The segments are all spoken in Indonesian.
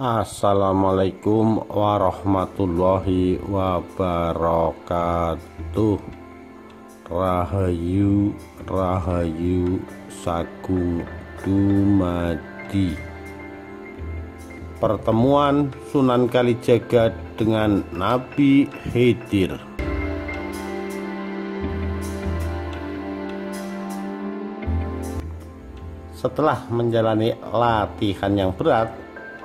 Assalamualaikum warahmatullahi wabarakatuh. Rahayu Rahayu Sagung Dumadi. Pertemuan Sunan Kalijaga dengan Nabi Khidir. Setelah menjalani latihan yang berat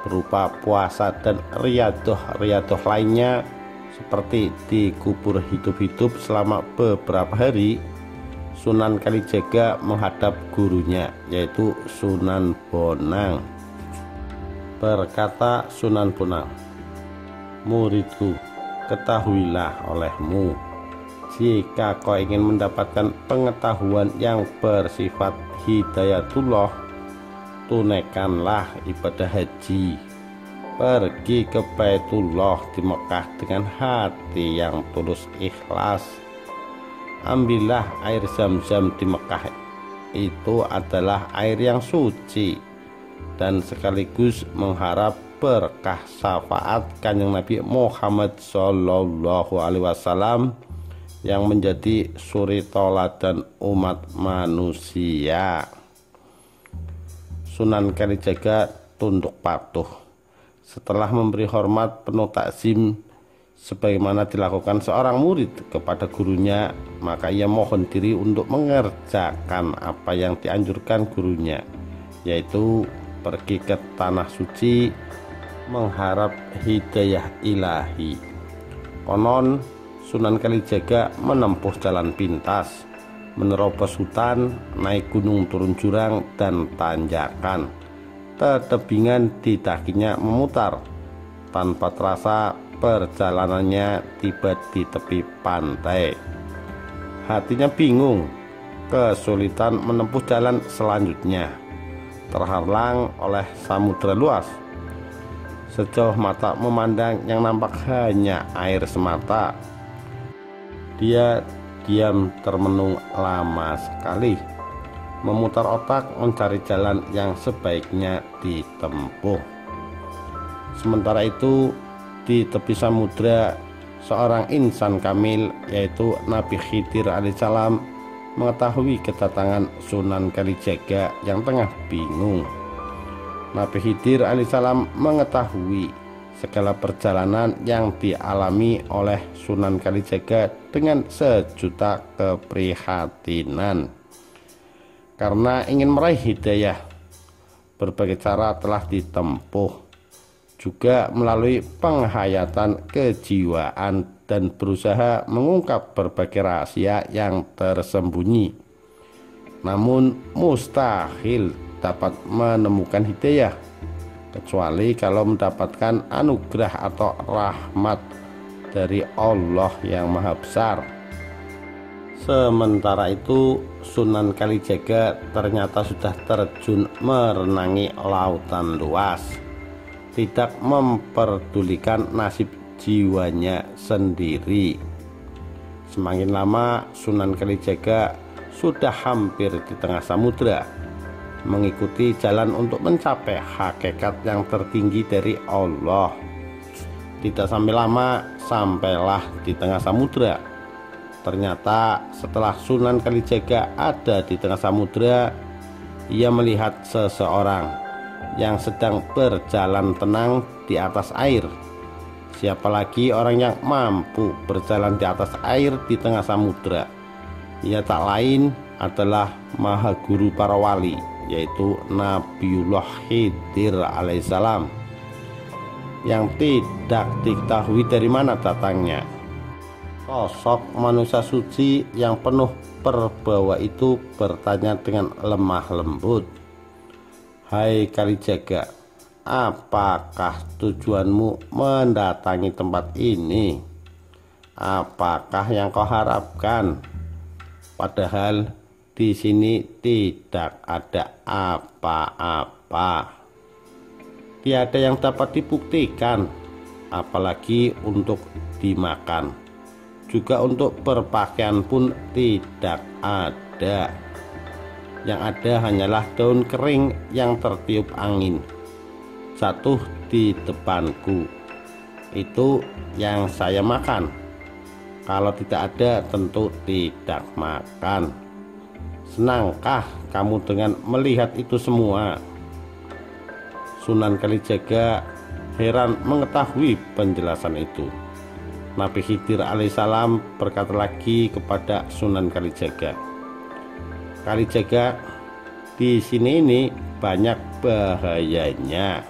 berupa puasa dan riyadoh lainnya seperti dikubur hidup-hidup selama beberapa hari, Sunan Kalijaga menghadap gurunya, yaitu Sunan Bonang. Berkata Sunan Bonang, "Muridku, ketahuilah olehmu, jika kau ingin mendapatkan pengetahuan yang bersifat hidayatullah, tunaikanlah ibadah haji. Pergi ke Baitullah di Mekah dengan hati yang tulus ikhlas. Ambillah air Zam-Zam di Mekah, itu adalah air yang suci, dan sekaligus mengharap berkah syafaat Kanjeng Nabi Muhammad Sallallahu Alaihi Wasallam yang menjadi suri tauladan umat manusia." Sunan Kalijaga tunduk patuh. Setelah memberi hormat penuh takzim sebagaimana dilakukan seorang murid kepada gurunya, maka ia mohon diri untuk mengerjakan apa yang dianjurkan gurunya, yaitu pergi ke tanah suci mengharap hidayah ilahi. Konon Sunan Kalijaga menempuh jalan pintas, menerobos hutan, naik gunung, turun jurang dan tanjakan. Tetebingan di kakinya memutar. Tanpa terasa perjalanannya tiba di tepi pantai. Hatinya bingung, kesulitan menempuh jalan selanjutnya, terhalang oleh samudera luas. Sejauh mata memandang yang nampak hanya air semata. Dia diam termenung lama sekali, memutar otak mencari jalan yang sebaiknya ditempuh. Sementara itu di tepi samudra, seorang insan kamil yaitu Nabi Khidir alaihissalam mengetahui kedatangan Sunan Kalijaga yang tengah bingung. Nabi Khidir alaihissalam mengetahui segala perjalanan yang dialami oleh Sunan Kalijaga dengan sejuta keprihatinan. Karena ingin meraih hidayah, berbagai cara telah ditempuh, juga melalui penghayatan kejiwaan dan berusaha mengungkap berbagai rahasia yang tersembunyi. Namun mustahil dapat menemukan hidayah kecuali kalau mendapatkan anugerah atau rahmat dari Allah yang Maha Besar. Sementara itu Sunan Kalijaga ternyata sudah terjun merenangi lautan luas, tidak memperdulikan nasib jiwanya sendiri. Semakin lama Sunan Kalijaga sudah hampir di tengah samudera, mengikuti jalan untuk mencapai hakikat yang tertinggi dari Allah. Tidak sampai lama sampailah di tengah samudera. Ternyata setelah Sunan Kalijaga ada di tengah samudera, ia melihat seseorang yang sedang berjalan tenang di atas air. Siapa lagi orang yang mampu berjalan di atas air di tengah samudera? Ia tak lain adalah Maha Guru para wali, yaitu Nabiullah Khidir alaihissalam, yang tidak diketahui dari mana datangnya. Sosok manusia suci yang penuh perbawa itu bertanya dengan lemah lembut, "Hai Kalijaga, apakah tujuanmu mendatangi tempat ini? Apakah yang kau harapkan? Padahal di sini tidak ada apa-apa. Tiada yang dapat dibuktikan, apalagi untuk dimakan. Juga untuk berpakaian pun tidak ada. Yang ada hanyalah daun kering yang tertiup angin, jatuh di depanku. Itu yang saya makan. Kalau tidak ada, tentu tidak makan. Senangkah kamu dengan melihat itu semua?" Sunan Kalijaga heran mengetahui penjelasan itu. Nabi Khidir alaihissalam berkata lagi kepada Sunan Kalijaga, "Kalijaga, di sini ini banyak bahayanya.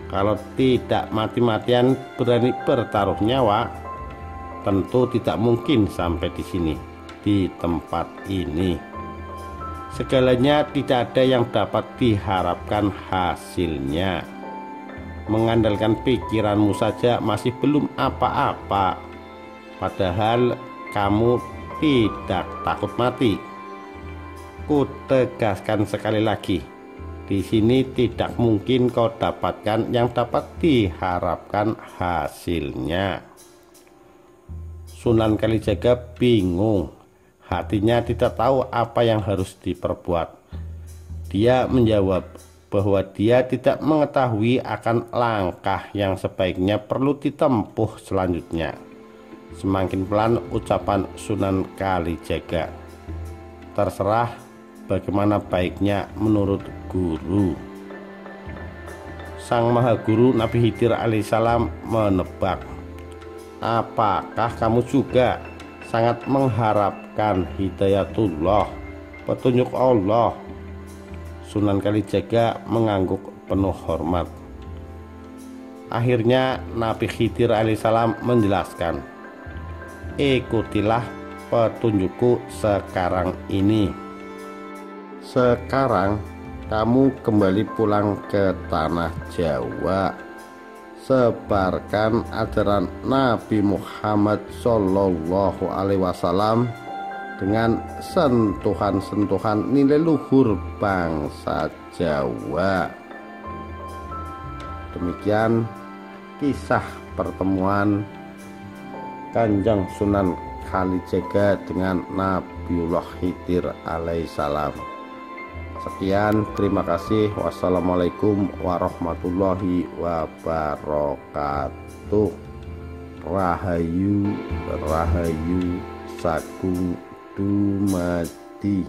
Kalau tidak mati-matian berani bertaruh nyawa, tentu tidak mungkin sampai di sini, di tempat ini. Segalanya tidak ada yang dapat diharapkan hasilnya. Mengandalkan pikiranmu saja masih belum apa-apa, padahal kamu tidak takut mati. Ku tegaskan sekali lagi, di sini tidak mungkin kau dapatkan yang dapat diharapkan hasilnya." Sunan Kalijaga bingung, hatinya tidak tahu apa yang harus diperbuat. Dia menjawab bahwa dia tidak mengetahui akan langkah yang sebaiknya perlu ditempuh selanjutnya. Semakin pelan ucapan Sunan Kalijaga, "Terserah bagaimana baiknya menurut guru." Sang Maha Guru Nabi Khidir alaihissalam menebak, "Apakah kamu juga sangat mengharapkan hidayatullah, petunjuk Allah?" Sunan Kalijaga mengangguk penuh hormat. Akhirnya Nabi Khidir alaihissalam menjelaskan, "Ikutilah petunjukku sekarang ini. Sekarang kamu kembali pulang ke tanah Jawa. Sebarkan ajaran Nabi Muhammad Shallallahu Alaihi Wasallam dengan sentuhan-sentuhan nilai luhur bangsa Jawa." Demikian kisah pertemuan Kanjeng Sunan Kalijaga dengan Nabiullah Khidir alaihissalam. Sekian, terima kasih. Wassalamualaikum warahmatullahi wabarakatuh. Rahayu, rahayu, sagung dumadi.